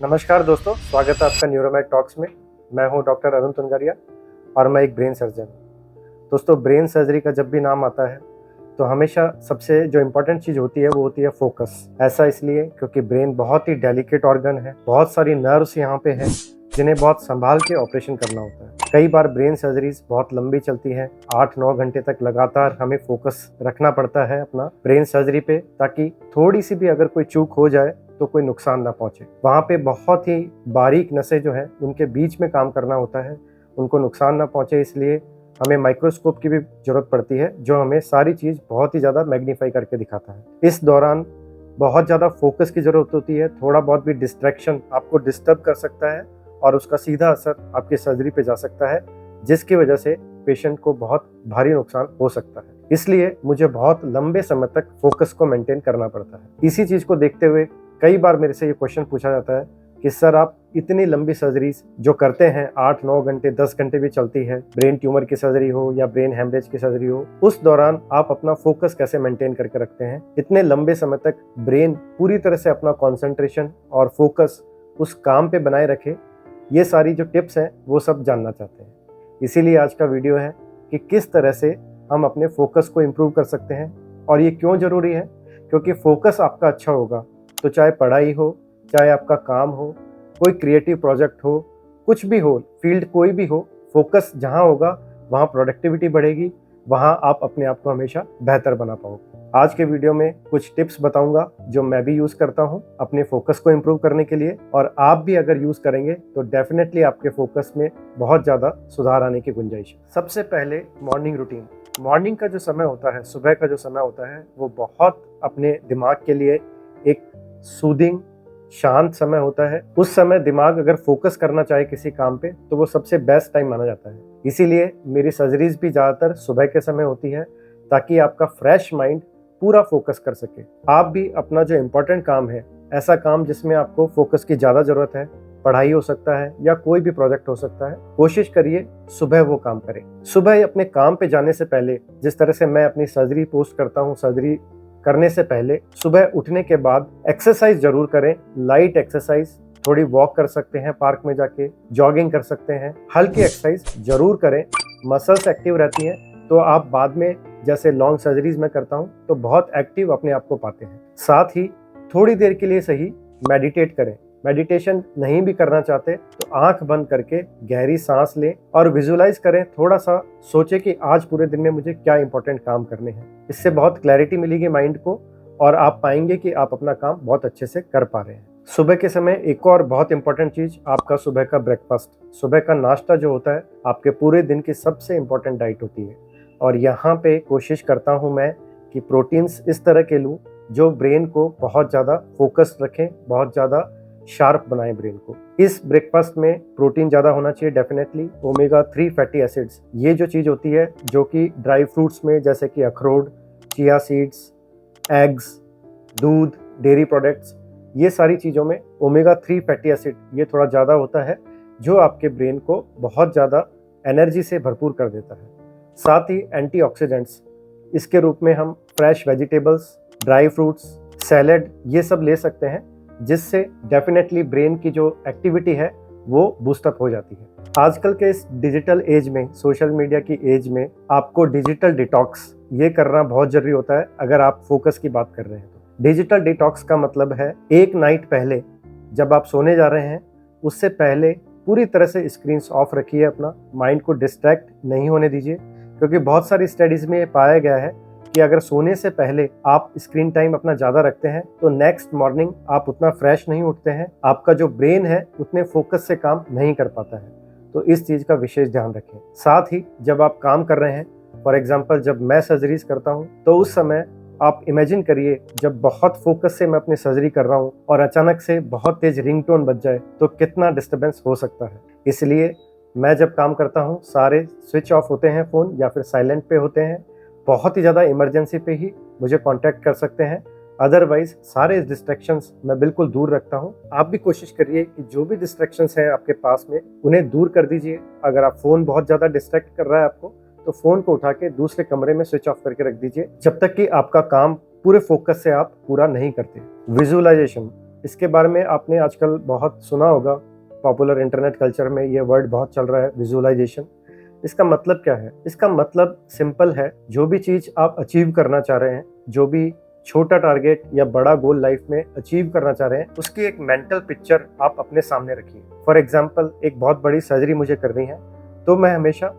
नमस्कार दोस्तों, स्वागत है आपका न्यूरोमेड टॉक्स में। मैं हूं डॉक्टर अरुण तुंगारिया और मैं एक ब्रेन सर्जन हूं। दोस्तों, ब्रेन सर्जरी का जब भी नाम आता है तो हमेशा सबसे जो इम्पोर्टेंट चीज़ होती है वो होती है फोकस। ऐसा इसलिए क्योंकि ब्रेन बहुत ही डेलिकेट ऑर्गन है, बहुत सारी नर्व्स यहाँ पे हैं जिन्हें बहुत संभाल के ऑपरेशन करना होता है। कई बार ब्रेन सर्जरीज बहुत लंबी चलती है, 8-9 घंटे तक लगातार हमें फोकस रखना पड़ता है अपना ब्रेन सर्जरी पे, ताकि थोड़ी सी भी अगर कोई चूक हो जाए तो कोई नुकसान ना पहुंचे। वहाँ पे बहुत ही बारीक नसें जो है उनके बीच में काम करना होता है, उनको नुकसान ना पहुंचे, इसलिए हमें माइक्रोस्कोप की भी जरूरत पड़ती है जो हमें सारी चीज़ बहुत ही ज़्यादा मैग्नीफाई करके दिखाता है। इस दौरान बहुत ज़्यादा फोकस की ज़रूरत होती है। थोड़ा बहुत भी डिस्ट्रैक्शन आपको डिस्टर्ब कर सकता है और उसका सीधा असर आपकी सर्जरी पे जा सकता है, जिसकी वजह से पेशेंट को बहुत भारी नुकसान हो सकता है। इसलिए मुझे बहुत लंबे समय तक फोकस को मेंटेन करना पड़ता है। इसी चीज़ को देखते हुए कई बार मेरे से ये क्वेश्चन पूछा जाता है कि सर, आप इतनी लंबी सर्जरीज जो करते हैं, 8-9 घंटे 10 घंटे भी चलती है, ब्रेन ट्यूमर की सर्जरी हो या ब्रेन हेमरेज की सर्जरी हो, उस दौरान आप अपना फोकस कैसे मेंटेन करके रखते हैं? इतने लंबे समय तक ब्रेन पूरी तरह से अपना कंसंट्रेशन और फोकस उस काम पे बनाए रखे, ये सारी जो टिप्स हैं वो सब जानना चाहते हैं। इसीलिए आज का वीडियो है कि किस तरह से हम अपने फोकस को इम्प्रूव कर सकते हैं और ये क्यों ज़रूरी है। क्योंकि फोकस आपका अच्छा होगा तो चाहे पढ़ाई हो, चाहे आपका काम हो, कोई क्रिएटिव प्रोजेक्ट हो, कुछ भी हो, फील्ड कोई भी हो, फोकस जहाँ होगा वहाँ प्रोडक्टिविटी बढ़ेगी, वहाँ आप अपने आप को हमेशा बेहतर बना पाओगे। आज के वीडियो में कुछ टिप्स बताऊंगा जो मैं भी यूज़ करता हूँ अपने फोकस को इम्प्रूव करने के लिए, और आप भी अगर यूज़ करेंगे तो डेफिनेटली आपके फोकस में बहुत ज़्यादा सुधार आने की गुंजाइश है। सबसे पहले मॉर्निंग रूटीन। मॉर्निंग का जो समय होता है, सुबह का जो समय होता है, वो बहुत अपने दिमाग के लिए एक सूदिंग शांत समय होता है। उस समय दिमाग अगर फोकस करना चाहे किसी काम पे तो वो सबसे बेस्ट टाइम माना जाता है। इसीलिए मेरी सर्जरीज भी ज़्यादातर सुबह के समय होती है, ताकि आपका फ्रेश माइंड पूरा फोकस कर सके। आप भी अपना जो इम्पोर्टेंट काम है, ऐसा काम जिसमें आपको फोकस की ज़्यादा ज़रूरत है, पढ़ाई हो सकता है या कोई भी प्रोजेक्ट हो सकता है, कोशिश करिए सुबह वो काम करें। सुबह अपने काम पे जाने से पहले, जिस तरह से मैं अपनी सर्जरी पोस्ट करता हूँ, सर्जरी करने से पहले सुबह उठने के बाद एक्सरसाइज जरूर करें। लाइट एक्सरसाइज, थोड़ी वॉक कर सकते हैं, पार्क में जाके जॉगिंग कर सकते हैं, हल्की एक्सरसाइज जरूर करें। मसल्स एक्टिव रहती हैं तो आप बाद में, जैसे लॉन्ग सर्जरीज में करता हूं, तो बहुत एक्टिव अपने आप को पाते हैं। साथ ही थोड़ी देर के लिए सही मेडिटेट करें। मेडिटेशन नहीं भी करना चाहते तो आंख बंद करके गहरी सांस लें और विजुलाइज करें, थोड़ा सा सोचें कि आज पूरे दिन में मुझे क्या इंपॉर्टेंट काम करने हैं। इससे बहुत क्लैरिटी मिलेगी माइंड को और आप पाएंगे कि आप अपना काम बहुत अच्छे से कर पा रहे हैं। सुबह के समय एक और बहुत इंपॉर्टेंट चीज़, आपका सुबह का ब्रेकफास्ट, सुबह का नाश्ता जो होता है, आपके पूरे दिन की सबसे इंपॉर्टेंट डाइट होती है। और यहाँ पे कोशिश करता हूँ मैं कि प्रोटीन्स इस तरह के लूँ जो ब्रेन को बहुत ज़्यादा फोकस रखें, बहुत ज़्यादा शार्प बनाएं ब्रेन को। इस ब्रेकफास्ट में प्रोटीन ज़्यादा होना चाहिए डेफिनेटली। ओमेगा 3 फैटी एसिड्स, ये जो चीज़ होती है जो कि ड्राई फ्रूट्स में, जैसे कि अखरोट, चिया सीड्स, एग्स, दूध, डेयरी प्रोडक्ट्स, ये सारी चीज़ों में ओमेगा 3 फैटी एसिड ये थोड़ा ज़्यादा होता है, जो आपके ब्रेन को बहुत ज़्यादा एनर्जी से भरपूर कर देता है। साथ ही एंटीऑक्सीडेंट्स, इसके रूप में हम fresh vegetables, dry fruits, salad, ये सब ले सकते हैं, जिससे डेफिनेटली ब्रेन की जो एक्टिविटी है वो बूस्टअप हो जाती है। आजकल के इस डिजिटल एज में, सोशल मीडिया की एज में, आपको डिजिटल डिटॉक्स ये करना बहुत जरूरी होता है अगर आप फोकस की बात कर रहे हैं तो। डिजिटल डिटॉक्स का मतलब है एक नाइट पहले जब आप सोने जा रहे हैं, उससे पहले पूरी तरह से स्क्रीन्स ऑफ रखिए, अपना माइंड को डिस्ट्रैक्ट नहीं होने दीजिए। क्योंकि बहुत सारी स्टडीज में ये पाया गया है कि अगर सोने से पहले आप स्क्रीन टाइम अपना ज़्यादा रखते हैं तो नेक्स्ट मॉर्निंग आप उतना फ्रेश नहीं उठते हैं, आपका जो ब्रेन है उतने फोकस से काम नहीं कर पाता है। तो इस चीज़ का विशेष ध्यान रखें। साथ ही जब आप काम कर रहे हैं, फॉर एग्जांपल जब मैं सर्जरीज करता हूं, तो उस समय आप इमेजिन करिए जब बहुत फोकस से मैं अपनी सर्जरी कर रहा हूं और अचानक से बहुत तेज रिंगटोन बज जाए तो कितना डिस्टर्बेंस हो सकता है। इसलिए मैं जब काम करता हूं, सारे स्विच ऑफ होते हैं, फ़ोन या फिर साइलेंट पे होते हैं। बहुत ही ज़्यादा इमरजेंसी पे ही मुझे कांटेक्ट कर सकते हैं, अदरवाइज सारे डिस्ट्रैक्शंस मैं बिल्कुल दूर रखता हूं। आप भी कोशिश करिए कि जो भी डिस्ट्रैक्शंस हैं आपके पास में, उन्हें दूर कर दीजिए। अगर आप फ़ोन बहुत ज़्यादा डिस्ट्रैक्ट कर रहा है आपको, तो फ़ोन को उठा के दूसरे कमरे में स्विच ऑफ करके रख दीजिए, जब तक कि आपका काम पूरे फोकस से आप पूरा नहीं करते। विजुअलाइजेशन, इसके बारे में आपने आजकल बहुत सुना होगा, पॉपुलर इंटरनेट कल्चर में ये वर्ड बहुत चल रहा है, विजुअलाइजेशन। इसका मतलब क्या है? इसका मतलब सिंपल है, जो भी चीज़ आप अचीव करना चाह रहे हैं, जो भी छोटा टारगेट या बड़ा गोल लाइफ में अचीव करना चाह रहे हैं, उसकी एक मेंटल पिक्चर आप अपने सामने रखिए। फॉर एग्जांपल, एक बहुत बड़ी सर्जरी मुझे करनी है, तो मैं हमेशा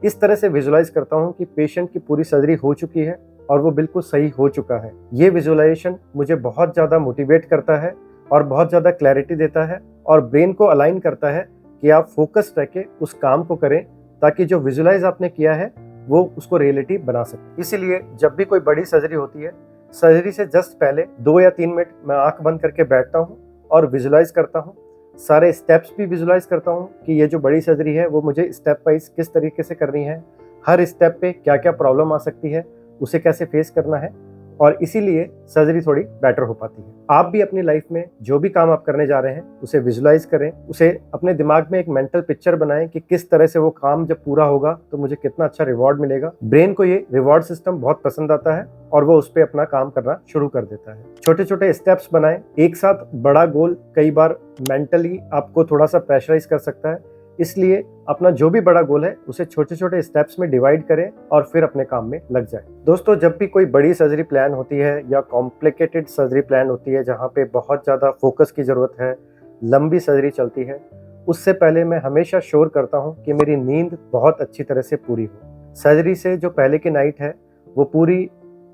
इस तरह से विजुलाइज करता हूँ कि पेशेंट की पूरी सर्जरी हो चुकी है और वो बिल्कुल सही हो चुका है। ये विजुअलाइजेशन मुझे बहुत ज़्यादा मोटिवेट करता है और बहुत ज़्यादा क्लैरिटी देता है और ब्रेन को अलाइन करता है कि आप फोकस रह के उस काम को करें, ताकि जो विजुलाइज आपने किया है वो उसको रियलिटी बना सके। इसीलिए जब भी कोई बड़ी सर्जरी होती है, सर्जरी से जस्ट पहले 2 या 3 मिनट मैं आंख बंद करके बैठता हूँ और विजुलाइज करता हूँ। सारे स्टेप्स भी विजुलाइज करता हूँ कि ये जो बड़ी सर्जरी है वो मुझे स्टेप वाइज किस तरीके से करनी है, हर स्टेप पे क्या क्या प्रॉब्लम आ सकती है, उसे कैसे फेस करना है, और इसीलिए सर्जरी थोड़ी बेटर हो पाती है। आप भी अपनी लाइफ में जो भी काम आप करने जा रहे हैं उसे विजुलाइज करें, उसे अपने दिमाग में एक मेंटल पिक्चर बनाएं कि किस तरह से वो काम जब पूरा होगा तो मुझे कितना अच्छा रिवॉर्ड मिलेगा। ब्रेन को ये रिवॉर्ड सिस्टम बहुत पसंद आता है और वो उस पर अपना काम करना शुरू कर देता है। छोटे छोटे स्टेप्स बनाएं। एक साथ बड़ा गोल कई बार मेंटली आपको थोड़ा सा प्रेशराइज कर सकता है, इसलिए अपना जो भी बड़ा गोल है उसे छोटे छोटे स्टेप्स में डिवाइड करें और फिर अपने काम में लग जाए। दोस्तों, जब भी कोई बड़ी सर्जरी प्लान होती है या कॉम्प्लिकेटेड सर्जरी प्लान होती है जहाँ पे बहुत ज़्यादा फोकस की ज़रूरत है, लंबी सर्जरी चलती है, उससे पहले मैं हमेशा श्योर करता हूँ कि मेरी नींद बहुत अच्छी तरह से पूरी हो। सर्जरी से जो पहले की नाइट है वो पूरी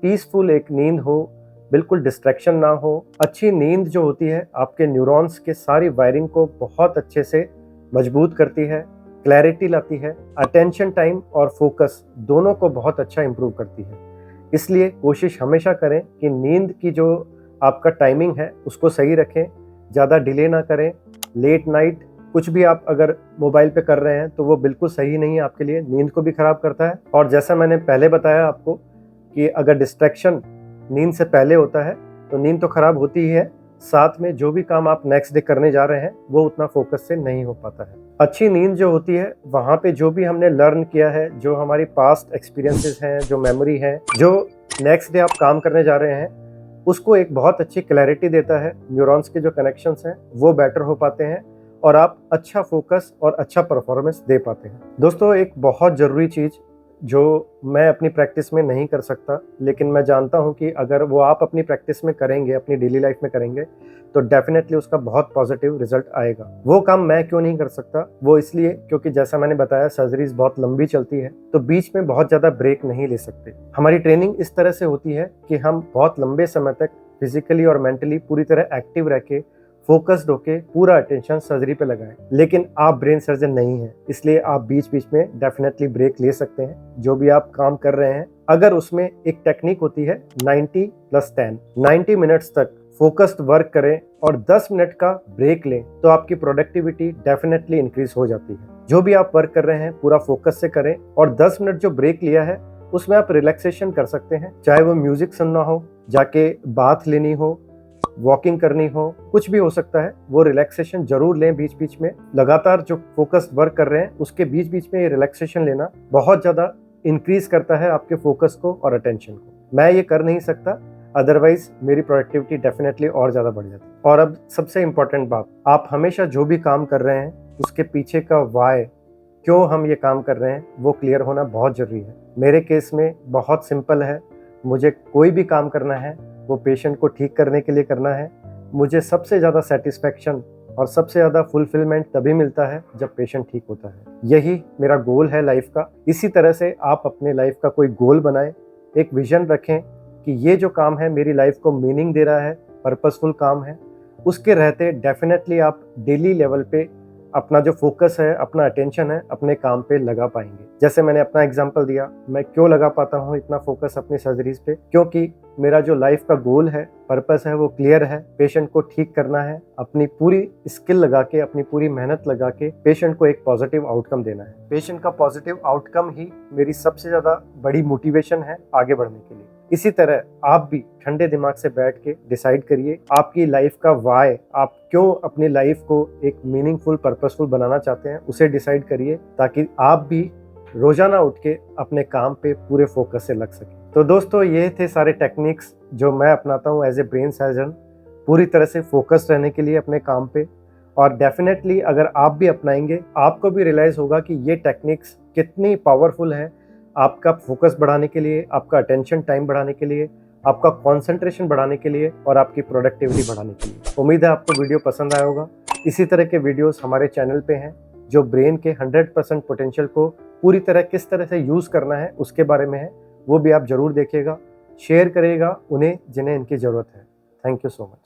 पीसफुल एक नींद हो, बिल्कुल डिस्ट्रैक्शन ना हो। अच्छी नींद जो होती है आपके न्यूरॉन्स के सारी वायरिंग को बहुत अच्छे से मजबूत करती है, क्लैरिटी लाती है, अटेंशन टाइम और फोकस दोनों को बहुत अच्छा इंप्रूव करती है। इसलिए कोशिश हमेशा करें कि नींद की जो आपका टाइमिंग है उसको सही रखें, ज़्यादा डिले ना करें। लेट नाइट कुछ भी आप अगर मोबाइल पे कर रहे हैं तो वो बिल्कुल सही नहीं है आपके लिए, नींद को भी ख़राब करता है। और जैसा मैंने पहले बताया आपको कि अगर डिस्ट्रैक्शन नींद से पहले होता है तो नींद तो ख़राब होती ही है, साथ में जो भी काम आप नेक्स्ट डे करने जा रहे हैं वो उतना फोकस से नहीं हो पाता है। अच्छी नींद जो होती है वहाँ पे जो भी हमने लर्न किया है, जो हमारी पास्ट एक्सपीरियंसेस हैं, जो मेमोरी है, जो नेक्स्ट डे आप काम करने जा रहे हैं, उसको एक बहुत अच्छी क्लैरिटी देता है। न्यूरॉन्स के जो कनेक्शंस हैं वो बेटर हो पाते हैं और आप अच्छा फोकस और अच्छा परफॉर्मेंस दे पाते हैं। दोस्तों, एक बहुत ज़रूरी चीज़ जो मैं अपनी प्रैक्टिस में नहीं कर सकता, लेकिन मैं जानता हूं कि अगर वो आप अपनी प्रैक्टिस में करेंगे, अपनी डेली लाइफ में करेंगे, तो डेफिनेटली उसका बहुत पॉजिटिव रिजल्ट आएगा। वो काम मैं क्यों नहीं कर सकता? वो इसलिए क्योंकि जैसा मैंने बताया सर्जरीज बहुत लंबी चलती है, तो बीच में बहुत ज़्यादा ब्रेक नहीं ले सकते। हमारी ट्रेनिंग इस तरह से होती है कि हम बहुत लंबे समय तक फिजिकली और मेंटली पूरी तरह एक्टिव रह के, फोकस्ड होके पूरा अटेंशन सर्जरी पे लगाएं। लेकिन आप ब्रेन सर्जन नहीं हैं, इसलिए आप बीच बीच में डेफिनेटली ब्रेक ले सकते हैं। जो भी आप काम कर रहे हैं, अगर उसमें एक टेक्निक होती है 90+10, 90 मिनट्स तक फोकस्ड वर्क करें और 10 मिनट का ब्रेक लें, तो आपकी प्रोडक्टिविटी डेफिनेटली इंक्रीज हो जाती है। जो भी आप वर्क कर रहे हैं पूरा फोकस से करें और 10 मिनट जो ब्रेक लिया है उसमें आप रिलैक्सेशन कर सकते हैं, चाहे वो म्यूजिक सुनना हो, जाके बाथ लेनी हो, वॉकिंग करनी हो, कुछ भी हो सकता है। वो रिलैक्सेशन जरूर लें बीच बीच में। लगातार जो फोकस्ड वर्क कर रहे हैं उसके बीच बीच में ये रिलैक्सेशन लेना बहुत ज़्यादा इंक्रीज करता है आपके फोकस को और अटेंशन को। मैं ये कर नहीं सकता, अदरवाइज मेरी प्रोडक्टिविटी डेफिनेटली और ज़्यादा बढ़ जाती है। और अब सबसे इम्पोर्टेंट बात, आप हमेशा जो भी काम कर रहे हैं उसके पीछे का वाई, क्यों हम ये काम कर रहे हैं, वो क्लियर होना बहुत ज़रूरी है। मेरे केस में बहुत सिंपल है, मुझे कोई भी काम करना है वो पेशेंट को ठीक करने के लिए करना है। मुझे सबसे ज़्यादा सेटिस्फैक्शन और सबसे ज़्यादा फुलफिलमेंट तभी मिलता है जब पेशेंट ठीक होता है। यही मेरा गोल है लाइफ का। इसी तरह से आप अपने लाइफ का कोई गोल बनाएं, एक विजन रखें कि ये जो काम है मेरी लाइफ को मीनिंग दे रहा है, पर्पसफुल काम है। उसके रहते डेफिनेटली आप डेली लेवल पे अपना जो फोकस है, अपना अटेंशन है, अपने काम पे लगा पाएंगे। जैसे मैंने अपना एग्जांपल दिया, मैं क्यों लगा पाता हूँ इतना फोकस अपनी सर्जरीज पे, क्योंकि मेरा जो लाइफ का गोल है, पर्पस है, वो क्लियर है। पेशेंट को ठीक करना है, अपनी पूरी स्किल लगा के, अपनी पूरी मेहनत लगा के पेशेंट को एक पॉजिटिव आउटकम देना है। पेशेंट का पॉजिटिव आउटकम ही मेरी सबसे ज़्यादा बड़ी मोटिवेशन है आगे बढ़ने के लिए। इसी तरह आप भी ठंडे दिमाग से बैठ के डिसाइड करिए आपकी लाइफ का वाई, आप क्यों अपनी लाइफ को एक मीनिंगफुल, पर्पसफुल बनाना चाहते हैं, उसे डिसाइड करिए, ताकि आप भी रोजाना उठ के अपने काम पे पूरे फोकस से लग सकें। तो दोस्तों, ये थे सारे टेक्निक्स जो मैं अपनाता हूँ एज ए ब्रेन सर्जन। पूरी तरह से फोकस्ड रहने के लिए अपने काम पे। और डेफिनेटली अगर आप भी अपनाएंगे, आपको भी रियलाइज़ होगा कि ये टेक्निक्स कितनी पावरफुल है आपका फोकस बढ़ाने के लिए, आपका अटेंशन टाइम बढ़ाने के लिए, आपका कंसंट्रेशन बढ़ाने के लिए और आपकी प्रोडक्टिविटी बढ़ाने के लिए। उम्मीद है आपको वीडियो पसंद आया होगा। इसी तरह के वीडियोस हमारे चैनल पे हैं जो ब्रेन के 100% पोटेंशियल को पूरी तरह किस तरह से यूज़ करना है उसके बारे में है, वो भी आप ज़रूर देखिएगा। शेयर करिएगा उन्हें जिन्हें इनकी ज़रूरत है। Thank you so much.